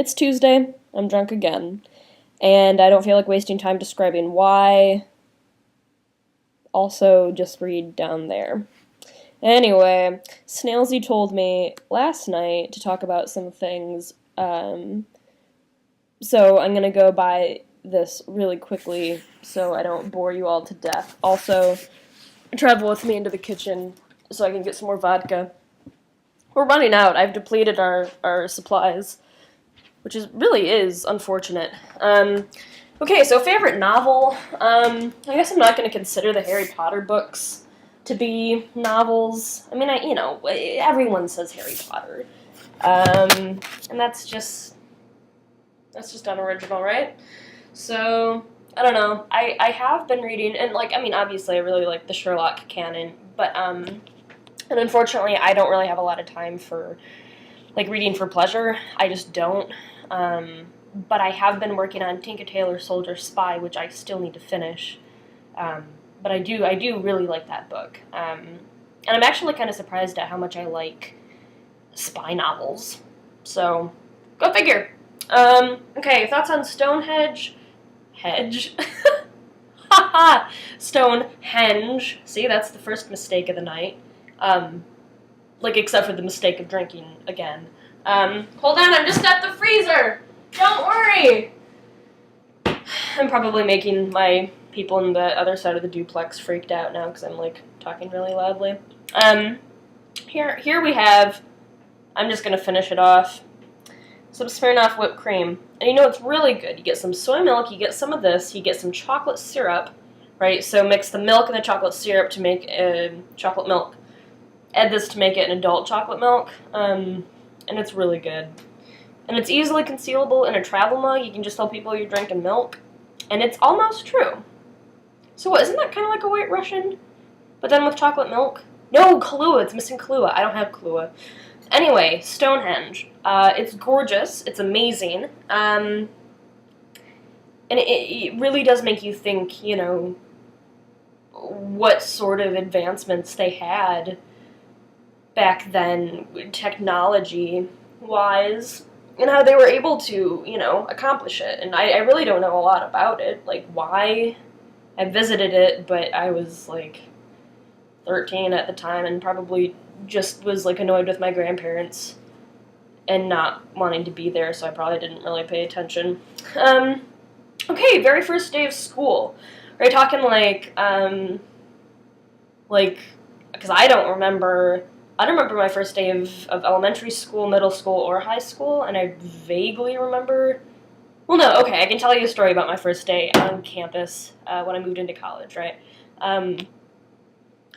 It's Tuesday. I'm drunk again. And I don't feel like wasting time describing why. Also, just read down there. Anyway, Snailsy told me last night to talk about some things. So I'm going to go by this really quickly so I don't bore you all to death. Also, travel with me into the kitchen so I can get some more vodka. We're running out. I've depleted our supplies, which really is unfortunate. Okay, so favorite novel. I guess I'm not going to consider the Harry Potter books to be novels. I mean, everyone says Harry Potter, and that's just unoriginal, right? So I don't know. I have been reading, and obviously I really like the Sherlock canon, but and unfortunately I don't really have a lot of time for reading for pleasure. I just don't. But I have been working on Tinker Tailor Soldier Spy, which I still need to finish. But I do really like that book. And I'm actually kind of surprised at how much I like spy novels. So, go figure. Okay, thoughts on Stonehenge? Hedge? Haha! Stonehenge. See, that's the first mistake of the night. Except for the mistake of drinking again. Hold on, I'm just at the freezer! Don't worry! I'm probably making my people on the other side of the duplex freaked out now because I'm, talking really loudly. Here we have, I'm just going to finish it off, some Smirnoff whipped cream. And it's really good. You get some soy milk, you get some of this, you get some chocolate syrup, right? So mix the milk and the chocolate syrup to make chocolate milk. Add this to make it an adult chocolate milk, and it's really good. And it's easily concealable in a travel mug. You can just tell people you're drinking milk, and it's almost true. So what, isn't that kind of like a White Russian, but then with chocolate milk? No, Kahlua, it's missing Kahlua. I don't have Kahlua. Anyway, Stonehenge. It's gorgeous. It's amazing. And it really does make you think, what sort of advancements they had back then, technology-wise, and how they were able to, accomplish it. And I really don't know a lot about it, why. I visited it, but I was, 13 at the time and probably just was, annoyed with my grandparents and not wanting to be there, so I probably didn't really pay attention. Okay, very first day of school. Are you talking, because I don't remember my first day of elementary school, middle school, or high school, and I vaguely remember... Well, no, okay, I can tell you a story about my first day on campus when I moved into college, right? How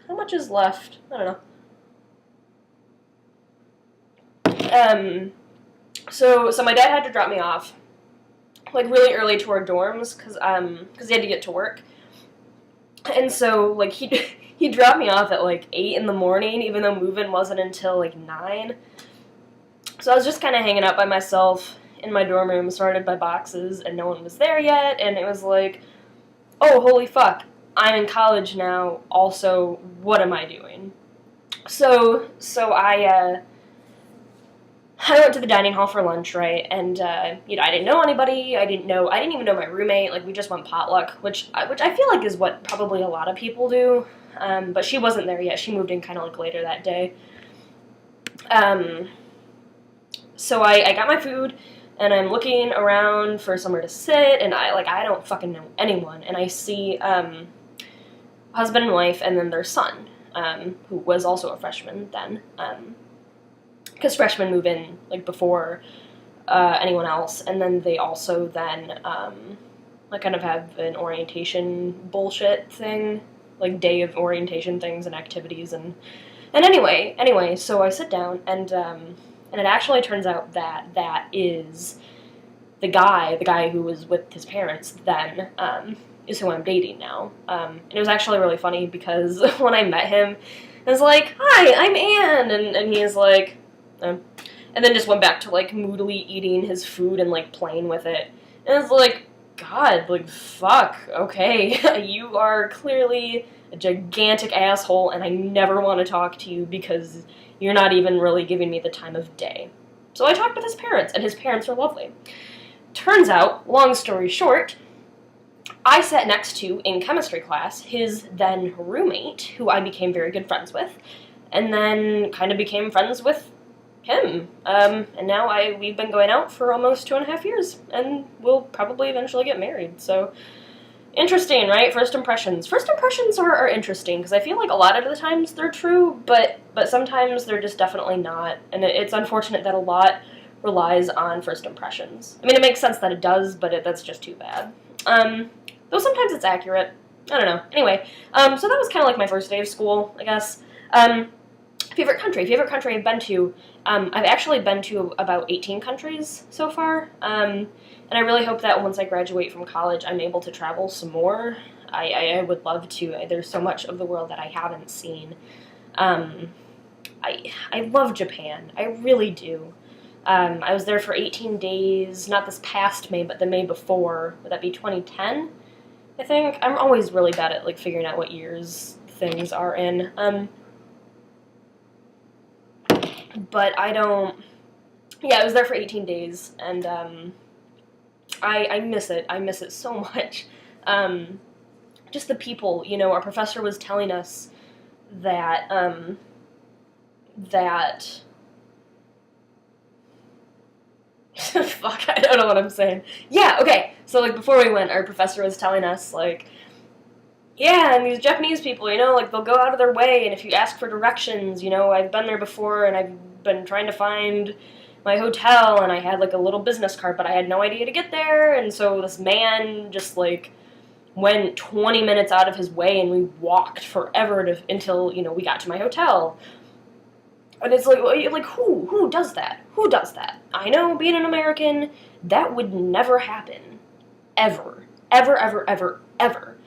much is left? I don't know. So my dad had to drop me off, really early to our dorms, because he had to get to work. And so, he dropped me off at, 8 in the morning, even though move-in wasn't until, 9. So I was just kind of hanging out by myself in my dorm room, surrounded by boxes, and no one was there yet, and it was oh, holy fuck, I'm in college now, also, what am I doing? So I went to the dining hall for lunch, right, and, I didn't know anybody, I didn't even know my roommate, we just went potluck, which I feel is what probably a lot of people do, but she wasn't there yet, she moved in kind of, later that day. So I got my food, and I'm looking around for somewhere to sit, and I don't fucking know anyone, and I see, husband and wife, and then their son, who was also a freshman then, because freshmen move in, before, anyone else, and then they also then, kind of have an orientation bullshit thing, day of orientation things and activities, and anyway, so I sit down, and it actually turns out that is the guy who was with his parents then, is who I'm dating now. And it was actually really funny because when I met him, I was hi, I'm Anne, and he is and then just went back to, moodily eating his food and, playing with it. And it's God, fuck, okay, you are clearly a gigantic asshole, and I never want to talk to you because you're not even really giving me the time of day. So I talked with his parents, and his parents are lovely. Turns out, long story short, I sat next to, in chemistry class, his then roommate, who I became very good friends with, and then kind of became friends with him. And now we've been going out for almost 2.5 years, and we'll probably eventually get married. So, interesting, right? First impressions. First impressions are interesting, because I feel like a lot of the times they're true, but sometimes they're just definitely not. And it's unfortunate that a lot relies on first impressions. I mean, it makes sense that it does, but that's just too bad. Though sometimes it's accurate. I don't know. Anyway, so that was kind of like my first day of school, I guess. Favorite country I've been to. I've actually been to about 18 countries so far. And I really hope that once I graduate from college, I'm able to travel some more. I would love to. There's so much of the world that I haven't seen. I love Japan. I really do. I was there for 18 days, not this past May, but the May before. Would that be 2010? I think. I'm always really bad at, like, figuring out what years things are in. But I don't... Yeah, I was there for 18 days, and I miss it. I miss it so much. Just the people, you know, our professor was telling us that, fuck, I don't know what I'm saying. Yeah, okay, so, like, before we went, our professor was telling us, like, yeah, and these Japanese people, you know, like, they'll go out of their way, and if you ask for directions, you know, I've been there before, and I've been trying to find my hotel, and I had, like, a little business card, but I had no idea to get there, and so this man just, like, went 20 minutes out of his way, and we walked forever until, you know, we got to my hotel. And it's like who does that? Who does that? I know, being an American, that would never happen. Ever. Ever, ever, ever, ever.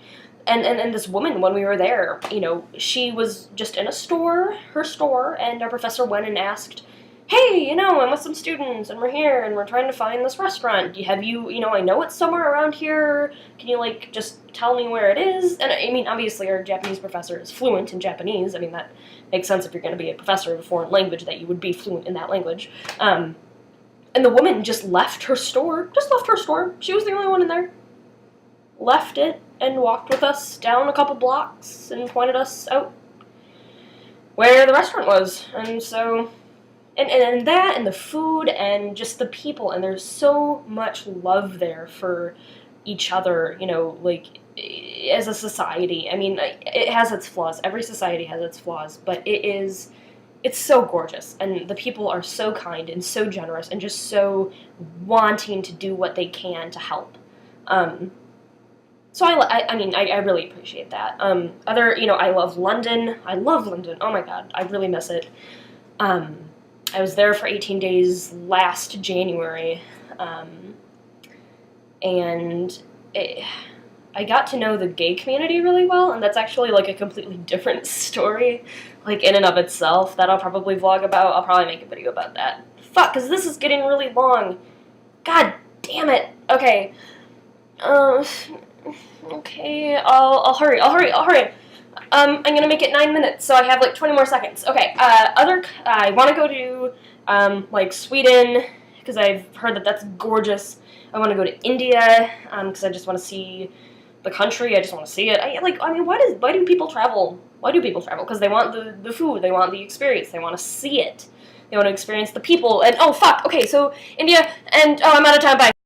And this woman, when we were there, you know, she was just in her store, and our professor went and asked, hey, you know, I'm with some students, and we're here, and we're trying to find this restaurant. Have you, you know, I know it's somewhere around here. Can you, like, just tell me where it is? And, I mean, obviously, our Japanese professor is fluent in Japanese. I mean, that makes sense if you're going to be a professor of a foreign language, that you would be fluent in that language. And the woman just left her store. She was the only one in there. Left it and walked with us down a couple blocks and pointed us out where the restaurant was. And so... And that, and the food, and just the people, and there's so much love there for each other, you know, like, as a society. I mean, it has its flaws. Every society has its flaws, but it's so gorgeous, and the people are so kind and so generous and just so wanting to do what they can to help. So I mean, I really appreciate that. You know, I love London. Oh my god, I really miss it. I was there for 18 days last January, and I got to know the gay community really well, and that's actually, like, a completely different story, like, in and of itself, that I'll probably vlog about. I'll probably make a video about that. Fuck, because this is getting really long. God damn it. Okay. Okay, I'll hurry. I'm gonna make it 9 minutes, so I have, like, 20 more seconds. Okay, I want to go to, like, Sweden, because I've heard that that's gorgeous. I want to go to India, because I just want to see the country. I just want to see it. I mean, why do people travel? Why do people travel? Because they want the food, they want the experience, they want to see it. They want to experience the people, and, oh, fuck, okay, so, India, and, oh, I'm out of time, bye.